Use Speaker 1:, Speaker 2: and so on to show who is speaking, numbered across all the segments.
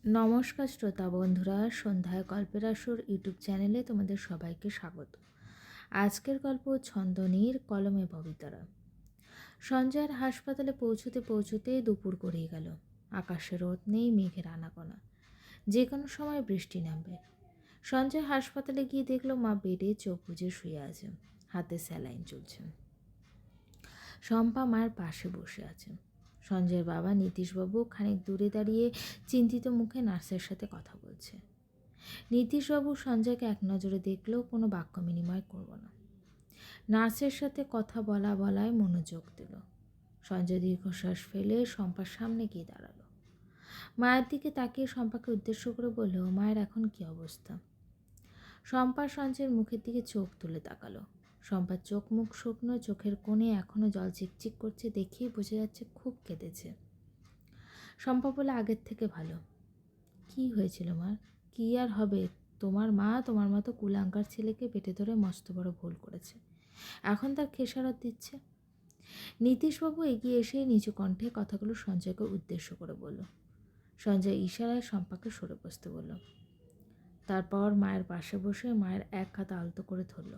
Speaker 1: নমস্কার শ্রোতা বন্ধুরা, সন্ধ্যায় গল্পের আসর ইউটিউব চ্যানেলে তোমাদের সবাইকে স্বাগত। আজকের গল্প ছন্দনীর কলমে ববিতারা। সঞ্জয়ের হাসপাতালে পৌঁছতে পৌঁছতে দুপুর গড়িয়ে গেল। আকাশে রোদ নেই, মেঘের আনাগোনা, যে কোনো সময় বৃষ্টি নামবে। সঞ্জয় হাসপাতালে গিয়ে দেখলো মা বেডে চোখ বুজে শুয়ে আছে, হাতে স্যালাইন চলছে। শম্পা মায়ের পাশে বসে আছেন। সঞ্জয়ের বাবা নীতিশবাবু খানিক দূরে দাঁড়িয়ে চিন্তিত মুখে নার্সের সাথে কথা বলছে। নীতিশবাবু সঞ্জয়কে এক নজরে দেখলেও কোনো বাক্য বিনিময় করব না। নার্সের সাথে কথা বলায় মনোযোগ দিল। সঞ্জয় দীর্ঘশ্বাস ফেলে শম্পার সামনে গিয়ে দাঁড়ালো। মায়ের দিকে তাকিয়ে শম্পাকে উদ্দেশ্য করে বলল, মায়ের এখন কি অবস্থা? শম্পা সঞ্জয়ের মুখের দিকে চোখ তুলে তাকালো। শম্পার চোখ মুখ শুকনো, চোখের কোণে এখনও জল চিকচিক করছে, দেখেই বোঝা যাচ্ছে খুব কেঁদেছে। শম্পা বলে, আগের থেকে ভালো। কি হয়েছিল মার? কি আর হবে, তোমার মা তোমার মতো কুলাঙ্গার ছেলেকে পেটে ধরে মস্ত বড় ভুল করেছে, এখন তার খেসারত দিচ্ছে। নীতিশবাবু এগিয়ে এসে নিচু কণ্ঠে কথাগুলো সঞ্জয়কে উদ্দেশ্য করে বলল। সঞ্জয় ইশারায় শম্পাকে সরে বসতে বলল। তারপর মায়ের পাশে বসে মায়ের এক হাত আলতো করে ধরল।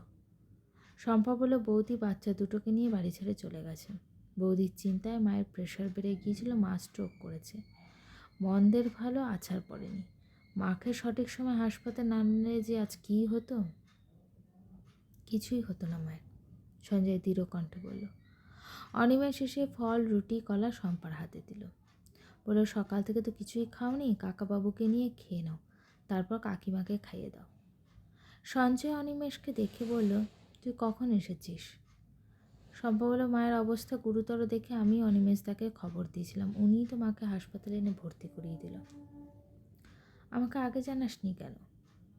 Speaker 1: শম্পা বলল, বৌদি বাচ্চা দুটোকে নিয়ে বাড়ি ছেড়ে চলে গেছে। বৌদির চিন্তায় মায়ের প্রেশার বেড়ে গিয়েছিল, মা স্ট্রোক করেছে। মন্দের ভালো আছাড় পড়েনি। মাকে সঠিক সময় হাসপাতালে না নিলে যে আজ কী হতো। কিছুই হতো না মায়ের, সঞ্জয় দৃঢ় কণ্ঠে বলল। অনিমেষ এসে ফল, রুটি, কলা শম্পার হাতে দিল। বলল, সকাল থেকে তো কিছুই খাওনি, কাকাবাবুকে নিয়ে খেয়ে নাও, তারপর কাকিমাকে খাইয়ে দাও। সঞ্জয় অনিমেষকে দেখে বলল, তুই কখন এসেছিস? শম্পা বলল, মায়ের অবস্থা গুরুতর দেখে আমি অনিমেষদাকে খবর দিয়েছিলাম, উনিই তো মাকে হাসপাতালে এনে ভর্তি করিয়ে দিল। আমাকে আগে জানাসনি কেন?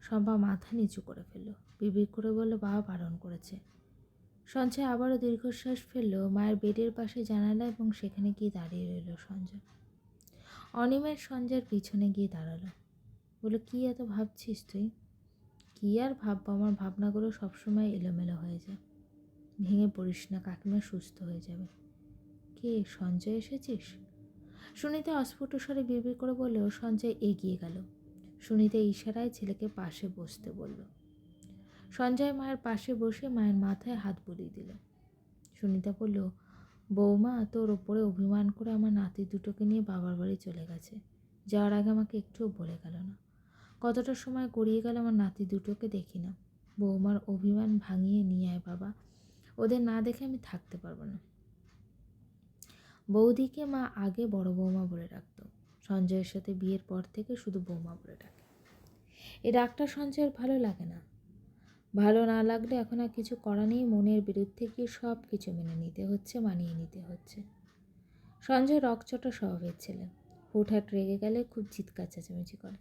Speaker 1: শম্পা মাথা নিচু করে ফেলল, বিড়বিড় করে বলল, বাবা বারণ করেছে। সঞ্জয় আবারও দীর্ঘশ্বাস ফেলল। মায়ের বেডের পাশে জানালা এবং সেখানে গিয়ে দাঁড়িয়ে রইল সঞ্জয়। অনিমেষ সঞ্জয়ের পিছনে গিয়ে দাঁড়ালো। বলল, কী এত ভাবছিস তুই? কী আর ভাববো, আমার ভাবনাগুলো সবসময় এলোমেলো হয়ে যায়। ভেঙে পড়িস না, কাকিমা সুস্থ হয়ে যাবে। কে, সঞ্জয় এসেছিস? সুনিতা অস্ফুট স্বরে বিড়বিড় করে বললেও সঞ্জয় এগিয়ে গেল। সুনিতা ইশারায় ছেলেকে পাশে বসতে বলল। সঞ্জয় মায়ের পাশে বসে মায়ের মাথায় হাত বুলিয়ে দিল। সুনিতা বলল, বৌমা তোর ওপরে অভিমান করে আমার নাতি দুটোকে নিয়ে বাবার বাড়ি চলে গেছে। যাওয়ার আগে আমাকে একটুও বলে গেল না। কতটা সময় গড়িয়ে গেল আমার নাতি দুটোকে দেখি না। বৌমার অভিমান ভাঙিয়ে নিয়ে আয় বাবা, ওদের না দেখে আমি থাকতে পারবো না। বৌদিকে মা আগে বড় বৌমা বলে ডাকত, সঞ্জয়ের সাথে বিয়ের পর থেকে শুধু বৌমা বলে ডাকে। এই ডাকটা সঞ্জয়ের ভালো লাগে না। ভালো না লাগলে এখন আর কিছু করা নেই, মনের বিরুদ্ধে গিয়ে সব কিছু মেনে নিতে হচ্ছে, মানিয়ে নিতে হচ্ছে। সঞ্জয় রকচটা স্বভাবের ছেলে, হুটহাট রেগে গেলে খুব চিৎকার চেঁচামেচি করে।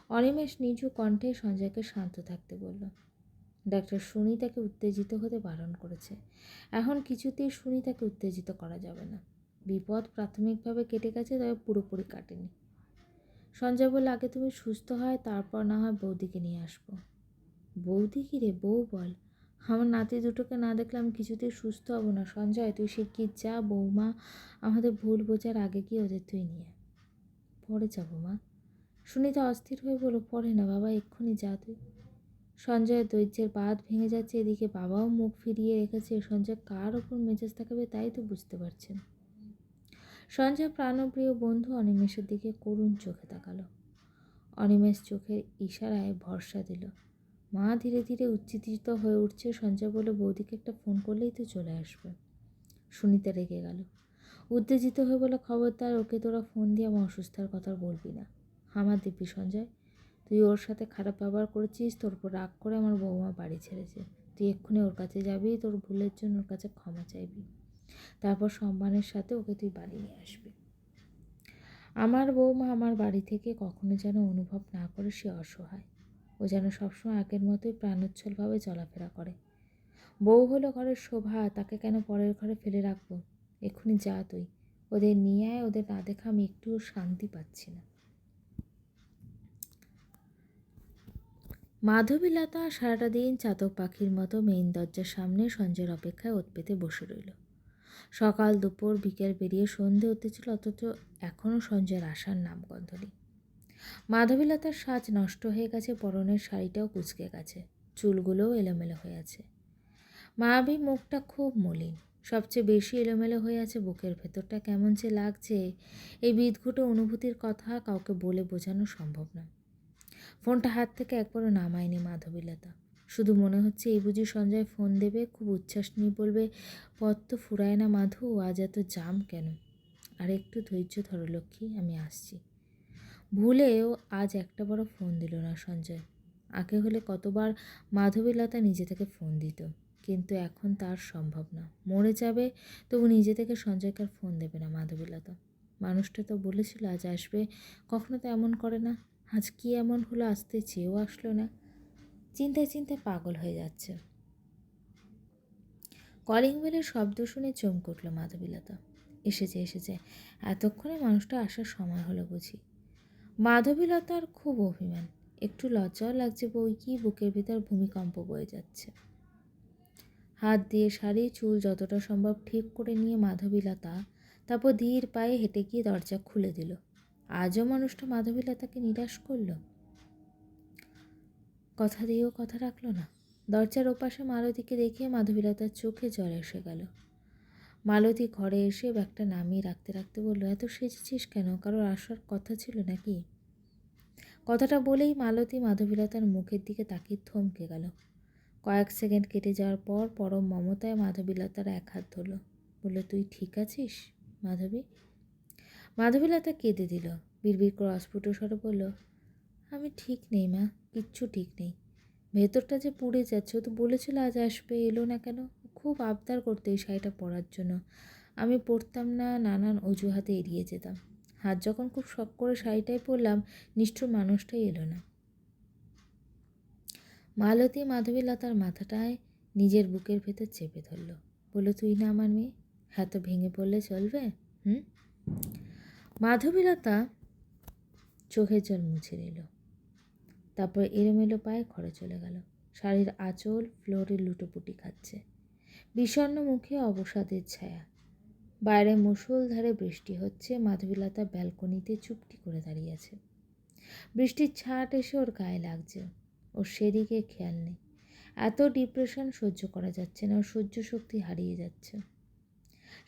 Speaker 1: অনিমেষ নিচু কণ্ঠে সঞ্জয়কে শান্ত থাকতে বলল। ডাক্তার সুনিতাকে উত্তেজিত হতে বারণ করেছে, এখন কিছুতেই সুনিতাকে উত্তেজিত করা যাবে না। বিপদ প্রাথমিকভাবে কেটে গেছে, তবে পুরোপুরি কাটেনি। সঞ্জয় বলল, আগে তুমি সুস্থ হয়, তারপর না হয় বৌদিকে নিয়ে আসবো। বৌদি কি রে, বউ বল। আমার নাতি দুটোকে না দেখলে আমি কিছুতেই সুস্থ হব না। সঞ্জয় তুই শিগগির যা, বৌমা আমাদের ভুল বোঝার আগে গিয়ে ওদের তুই নিয়ে। পরে যাবো মা। সুনিতা অস্থির হয়ে বলল, পরে না বাবা, এক্ষুনি যা তুই। সঞ্জয়ের ধৈর্যের বাঁধ ভেঙে যাচ্ছে, এদিকে বাবাও মুখ ফিরিয়ে রেখেছে। সঞ্জয় কার ওপর মেজাজ দেখাবে তাই তো বুঝতে পারছেন। সঞ্জয় প্রাণপ্রিয় বন্ধু অনিমেষের দিকে করুণ চোখে তাকালো। অনিমেষ চোখের ইশারায় ভরসা দিল। মা ধীরে ধীরে উত্তেজিত হয়ে উঠছে। সঞ্জয় বলে, বৌদিকে একটা ফোন করলেই তো চলে আসবে। সুনিতা রেগে গেল, উত্তেজিত হয়ে বলে, খবরদার ওকে তোরা ফোন দিয়ে আমার অসুস্থার কথা বলবি না। আমার দিব্যি সঞ্জয়, তুই ওর সাথে খারাপ ব্যবহার করেছিস, তোর উপর রাগ করে আমার বৌমা বাড়ি ছেড়েছে। তুই এক্ষুনি ওর কাছে যাবি, তোর ভুলের জন্য ওর কাছে ক্ষমা চাইবি, তারপর সম্মানের সাথে ওকে তুই বাড়ি নিয়ে আসবি। আমার বৌমা আমার বাড়ি থেকে কখনো যেন অনুভব না করে সে অসহায়। ও যেন সবসময় আগের মতোই প্রাণোচ্ছলভাবে চলাফেরা করে। বউ হলো ঘরের শোভা, তাকে কেন পরের ঘরে ফেলে রাখবো? এক্ষুনি যা তুই, ওদের নিয়ে আয়, ওদের না দেখা আমি একটুও শান্তি পাচ্ছি না। মাধবীলতা সারাটা দিন চাতক পাখির মতো মেইন দরজার সামনে সঞ্জয়ের অপেক্ষায় ওত পেতে বসে রইল। সকাল দুপুর বিকেল পেরিয়ে সন্ধে হতেছিল, অথচ এখনও সঞ্জয়ের আসার নামগন্ধ নেই। মাধবীলতার সাজ নষ্ট হয়ে গেছে, পরনের শাড়িটাও কুঁচকে গেছে, চুলগুলোও এলোমেলো হয়ে আছে। মায়াবী মুখটা খুব মলিন, সবচেয়ে বেশি এলোমেলো হয়ে আছে বুকের ভেতরটা। কেমন যে লাগছে, এই বিদঘুটে অনুভূতির কথা কাউকে বলে বোঝানো সম্ভব না। ফোনটা হাত থেকে একবারও নামায়নি মাধবীলতা। শুধু মনে হচ্ছে এই বুঝি সঞ্জয় ফোন দেবে, খুব উচ্ছ্বাস নিয়ে বলবে, পথ তো ফুরায় না মাধু, আজ এত জাম কেন? আর একটু ধৈর্য ধরো লক্ষ্মী, আমি আসছি। ভুলেও আজ একটা বড় ফোন দিল না সঞ্জয়। আগে হলে কতবার মাধবীলতা নিজে থেকে ফোন দিত, কিন্তু এখন তার সম্ভব না। মরে যাবে তবু নিজে থেকে সঞ্জয়কে আর ফোন দেবে না মাধবীলতা। মানুষটা তো বলেছিল আজ আসবে, কখনো তো এমন করে না। আজ কি এমন হলো, আসতে চেয়েও আসলো না। চিন্তায় চিন্তায় পাগল হয়ে যাচ্ছে। কলিং বেলের শব্দ শুনে চমকে উঠল মাধবীলতা। এসেছে এসেছে, এতক্ষণে মানুষটা আসার সময় হলো বুঝি। মাধবীলতার খুব অভিমান, একটু লজ্জাও লাগছে, বই কি বুকের ভিতর ভূমিকম্প বয়ে যাচ্ছে। হাত দিয়ে শাড়ি চুল যতটা সম্ভব ঠিক করে নিয়ে মাধবীলতা তারপর ধীর পায়ে হেঁটে গিয়ে দরজা খুলে দিল। আজও মানুষটা মাধবীলতাকে নিরাশ করল, কথা দিয়েও কথা রাখলো না। দরজার ওপাশে মালতীকে দেখে মাধবীলতার চোখে জল এসে গেল। মালতী ঘরে এসে ব্যাগটা নামিয়ে রাখতে রাখতে বলল, এত সেজেছিস কেন? কারোর আসার কথা ছিল নাকি? কথাটা বলেই মালতী মাধবীলতার মুখের দিকে তাকিয়ে থমকে গেল। কয়েক সেকেন্ড কেটে যাওয়ার পর পরম মমতায় মাধবীলতার এক হাত ধরল, বলল, তুই ঠিক আছিস মাধবী? মাধবীলতা কেঁদে দিল, বিড়বিড় করে অস্ফুট স্বরে বলল, আমি ঠিক নেই মা, কিচ্ছু ঠিক নেই। ভেতরটা যে পুড়ে যাচ্ছে। ও তো বলেছিল আজ আসবে, এলো না কেন? খুব আবদার করতে এই শাড়িটা পরার জন্য। আমি পরতাম না, নানান অজুহাতে এড়িয়ে যেতাম। হাত যখন খুব শখ করে শাড়িটাই পরলাম, নিষ্ঠুর মানুষটাই এলো না। মালতী মাধবীলতার মাথাটায় নিজের বুকের ভেতর চেপে ধরল, বলল, তুই না আমার মেয়ে, এত ভেঙে পড়লে চলবে? মাধবীলতা চোখের জল মুছে নিল, তারপর এলোমেলো পায়ে ঘরে চলে গেল। শাড়ির আঁচল ফ্লোরে লুটোপুটি খাচ্ছে, বিষণ্ণ মুখে অবসাদের ছায়া। বাইরে মুষলধারে বৃষ্টি হচ্ছে। মাধবীলতা ব্যালকনিতে চুপটি করে দাঁড়িয়ে আছে। বৃষ্টির ছাট এসে ওর গায়ে লাগছে, ওর সেদিকে খেয়াল নেই। এত ডিপ্রেশন সহ্য করা যাচ্ছে না, ওর সহ্য শক্তি হারিয়ে যাচ্ছে।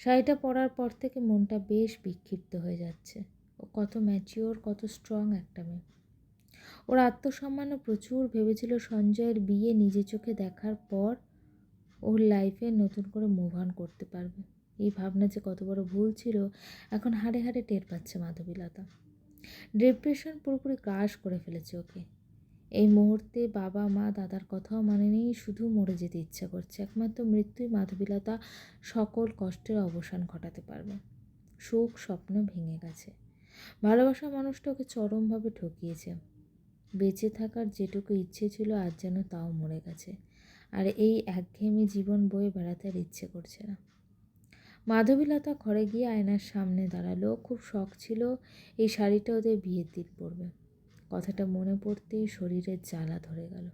Speaker 1: শাড়িটা পরার পর থেকে মনটা বেশ বিক্ষিপ্ত হয়ে যাচ্ছে। ও কত ম্যাচিওর, কত স্ট্রং একটা মেয়ে। ওর আত্মসম্মানও প্রচুর। ভেবেছিল সঞ্জয়ের বিয়ে নিজে চোখে দেখার পর ওর লাইফে নতুন করে মুভ অন করতে পারবে। এই ভাবনা যে কত বড় ভুল ছিল, এখন হাড়ে হাড়ে টের পাচ্ছে মাধবীলতা। ডিপ্রেশন পুরোপুরি গ্রাস করে ফেলেছে ওকে। এই মুহূর্তে বাবা মা দাদার কথাও মানে নেই, শুধু মরে যেতে ইচ্ছা করছে। একমাত্র মৃত্যুই মাধবীলতা সকল কষ্টের অবসান ঘটাতে পারবে। সুখ স্বপ্ন ভেঙে গেছে। ভালোবাসা মানুষটা ওকে চরমভাবে ঠকিয়েছে। বেঁচে থাকার যেটুকু ইচ্ছে ছিল আজ যেন তাও মরে গেছে। আর এই একঘেয়েমি জীবন বয়ে বেড়াতে আর ইচ্ছে করছে না। মাধবীলতা ঘরে গিয়ে আয়নার সামনে দাঁড়ালো। খুব শখ ছিল এই শাড়িটা ওদের বিয়ের দিন পরবে। কথাটা মনে পড়তেই শরীরের জ্বালা ধরে গেল।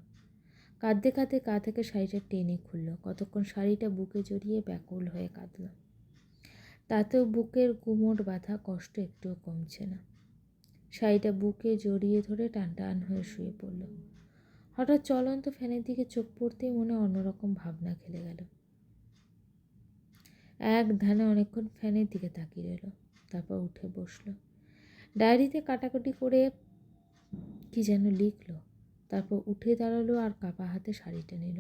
Speaker 1: কাঁদতে কাঁদতে গা থেকে শাড়িটা টেনে খুলল। কতক্ষণ শাড়িটা বুকে জড়িয়ে ব্যাকুল হয়ে কাঁদল। তাতেও বুকের গুমোট বাঁধা কষ্ট একটুও কমছে না। শাড়িটা বুকে জড়িয়ে ধরে টান টান হয়ে শুয়ে পড়ল। হঠাৎ চলন্ত ফ্যানের দিকে চোখ পড়তেই মনে অন্যরকম ভাবনা খেলে গেল। এক ধ্যানে অনেকক্ষণ ফ্যানের দিকে তাকিয়ে রইল, তারপর উঠে বসল। ডায়েরিতে কাটাকুটি করে কি যেন লিখলো, তারপর উঠে দাঁড়ালো আর কাপা হাতে শাড়িটা নিল।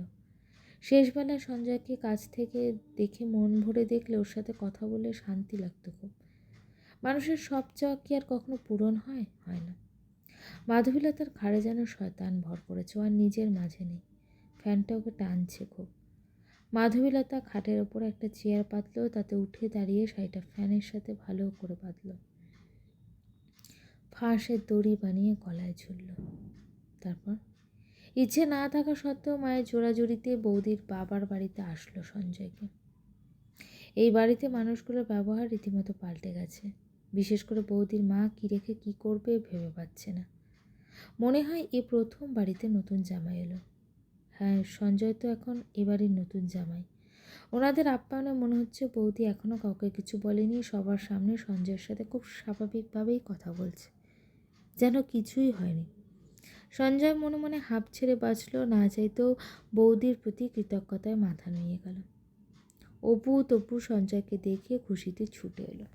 Speaker 1: শেষবেলা সঞ্জয়কে কাছ থেকে দেখে মন ভরে দেখলে ওর সাথে কথা বলে শান্তি লাগতো খুব। মানুষের সব চাওয়া কি আর কখনো পূরণ হয়? হয় না। মাধবীলতার ঘাড়ে যেন শয়তান ভর করেছে, আর নিজের মাঝে নেই। ফ্যানটা ওকে টানছে খুব। মাধবীলতা খাটের ওপর একটা চেয়ার পাতলো, তাতে উঠে দাঁড়িয়ে শাড়িটা ফ্যানের সাথে ভালো করে বাঁধলো। ফাঁসের দড়ি বানিয়ে গলায় ঝুলল। তারপর ইচ্ছে না থাকা সত্ত্বেও মায়ের জোড়াজুড়িতে বৌদির বাবার বাড়িতে আসলো সঞ্জয়কে। এই বাড়িতে মানুষগুলোর ব্যবহার রীতিমতো পাল্টে গেছে। বিশেষ করে বৌদির মা কী রেখে কী করবে ভেবে পাচ্ছে না। মনে হয় এ প্রথম বাড়িতে নতুন জামাই এলো। হ্যাঁ, সঞ্জয় তো এখন এ বাড়ির নতুন জামাই। ওনাদের আপ্যায়নে মনে হচ্ছে বৌদি এখনও কাউকে কিছু বলেনি, সবার সামনে সঞ্জয়ের সাথে খুব স্বাভাবিকভাবেই কথা বলছে। যেন কিছুই হয়নি। সঞ্জয় মনে মনে হাঁপ ছেড়ে বাঁচল, না চাইতেও বৌদির প্রতি কৃতজ্ঞতায় মাথা নুয়ে গেল। অপু তপু সঞ্জয়কে দেখে খুশিতে ছুটে এলো।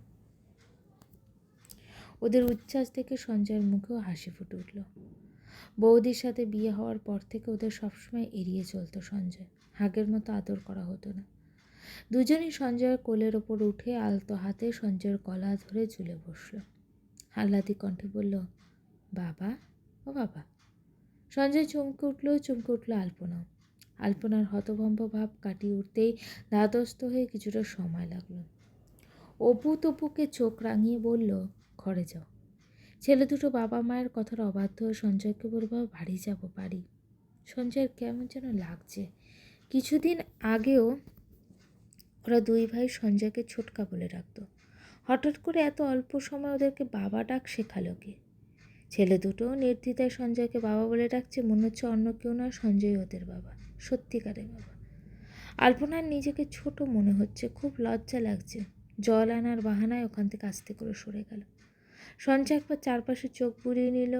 Speaker 1: ওদের উচ্ছ্বাস দেখে সঞ্জয়ের মুখেও হাসি ফুটে উঠল। বৌদির সাথে বিয়ে হওয়ার পর থেকে ওদের সবসময় এড়িয়ে চলতো সঞ্জয়, আগের মতো আদর করা হতো না। দুজনই সঞ্জয়ের কোলের ওপর উঠে আলতো হাতে সঞ্জয়ের গলা ধরে ঝুলে বসল। আহ্লাদি কণ্ঠে বলল, বাবা, ও বাবা। সঞ্জয় চমকে উঠল আলপনাও। আলপনার হতভম্ব ভাব কাটিয়ে উঠতেই ধাতস্থ হয়ে কিছুটা সময় লাগলো। অপু তপুকে চোখ রাঙিয়ে বলল, ঘরে যাও। ছেলে দুটো বাবা মায়ের কথার অবাধ্য হয়ে সঞ্জয়কে বলব, বাড়ি যাব বাড়ি। সঞ্জয়ের কেমন যেন লাগছে। কিছুদিন আগেও ওরা দুই ভাই সঞ্জয়কে ছোটকা বলে ডাকতো। হঠাৎ করে এত অল্প সময় ওদেরকে বাবা ডাক শেখালো কে? ছেলে দুটো নির্দ্বিধায় সঞ্জয়কে বাবা বলে ডাকছে, মনে হচ্ছে অন্য কেউ না, সঞ্জয় ওদের বাবা, সত্যিকারের বাবা। আলপনার নিজেকে ছোট মনে হচ্ছে, খুব লজ্জা লাগছে। জল আনার বাহানায় ওখান থেকে আস্তে করে সরে গেল। সঞ্জয় একবার চারপাশে চোখ বুলিয়ে নিল,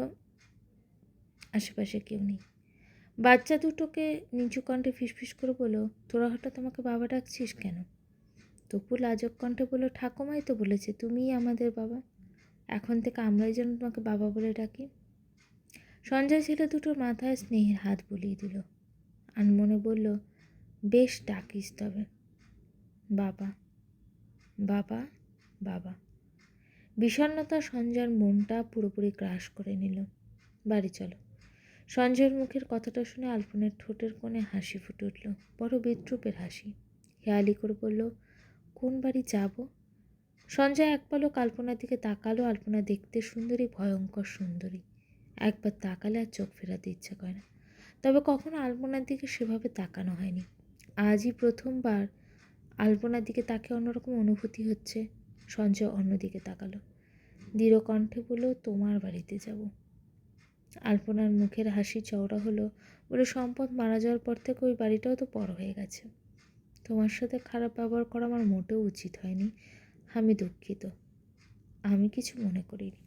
Speaker 1: আশেপাশে কেউ নেই। বাচ্চা দুটোকে নিচু কণ্ঠে ফিসফিস করে বলল, তোরা হঠাৎ আমাকে বাবা ডাকছিস কেন? তপু লাজক কণ্ঠে বলল, ঠাকুমাই তো বলেছে তুমিই আমাদের বাবা, এখন থেকে আমরাই যেন তোমাকে বাবা বলে ডাকি। সঞ্জয় ছেলে দুটোর মাথায় স্নেহের হাত বুলিয়ে দিল। আনমনে বলল, বেশ ডাকিস তবে, বাবা বাবা বাবা। বিষণ্ণতা সঞ্জয়ের মনটা পুরোপুরি গ্রাস করে নিল। বাড়ি চলো। সঞ্জয়ের মুখের কথাটা শুনে আলপনের ঠোঁটের কোণে হাসি ফুটে উঠল, বড় বিদ্রুপের হাসি। হেয়ালি করে বলল, কোন বাড়ি যাব? সঞ্জয় এক পলক আলপনার দিকে তাকালো। আলপনা দেখতে সুন্দরী, ভয়ঙ্কর সুন্দরী। একবার তাকালে আর চোখ ফেরাতে ইচ্ছা করে না। তবে কখনো আলপনার দিকে সেভাবে তাকানো হয়নি। আজই প্রথমবার আলপনার দিকে তাকে অন্যরকম অনুভূতি হচ্ছে। সঞ্জয় অন্যদিকে তাকালো, দৃঢ় কণ্ঠে বলল, তোমার বাড়িতে যাব। আলপনার মুখের হাসি চওড়া হলো, বলে, সম্পদ মারা যাওয়ার পর থেকে ওই বাড়িটাও তো বড় হয়ে গেছে। তোমার সাথে খারাপ ব্যবহার করা আমার মোটেও উচিত হয়নি, আমি দুঃখিত। আমি কিছু মনে করিনি।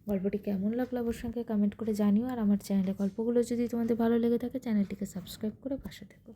Speaker 1: গল্পটি কেমন লাগলো অবশ্যই কমেন্ট করে জানিও। আর আমার চ্যানেলে গল্পগুলো যদি তোমাদের ভালো লেগে থাকে, চ্যানেলটিকে সাবস্ক্রাইব করে পাশে থেকো।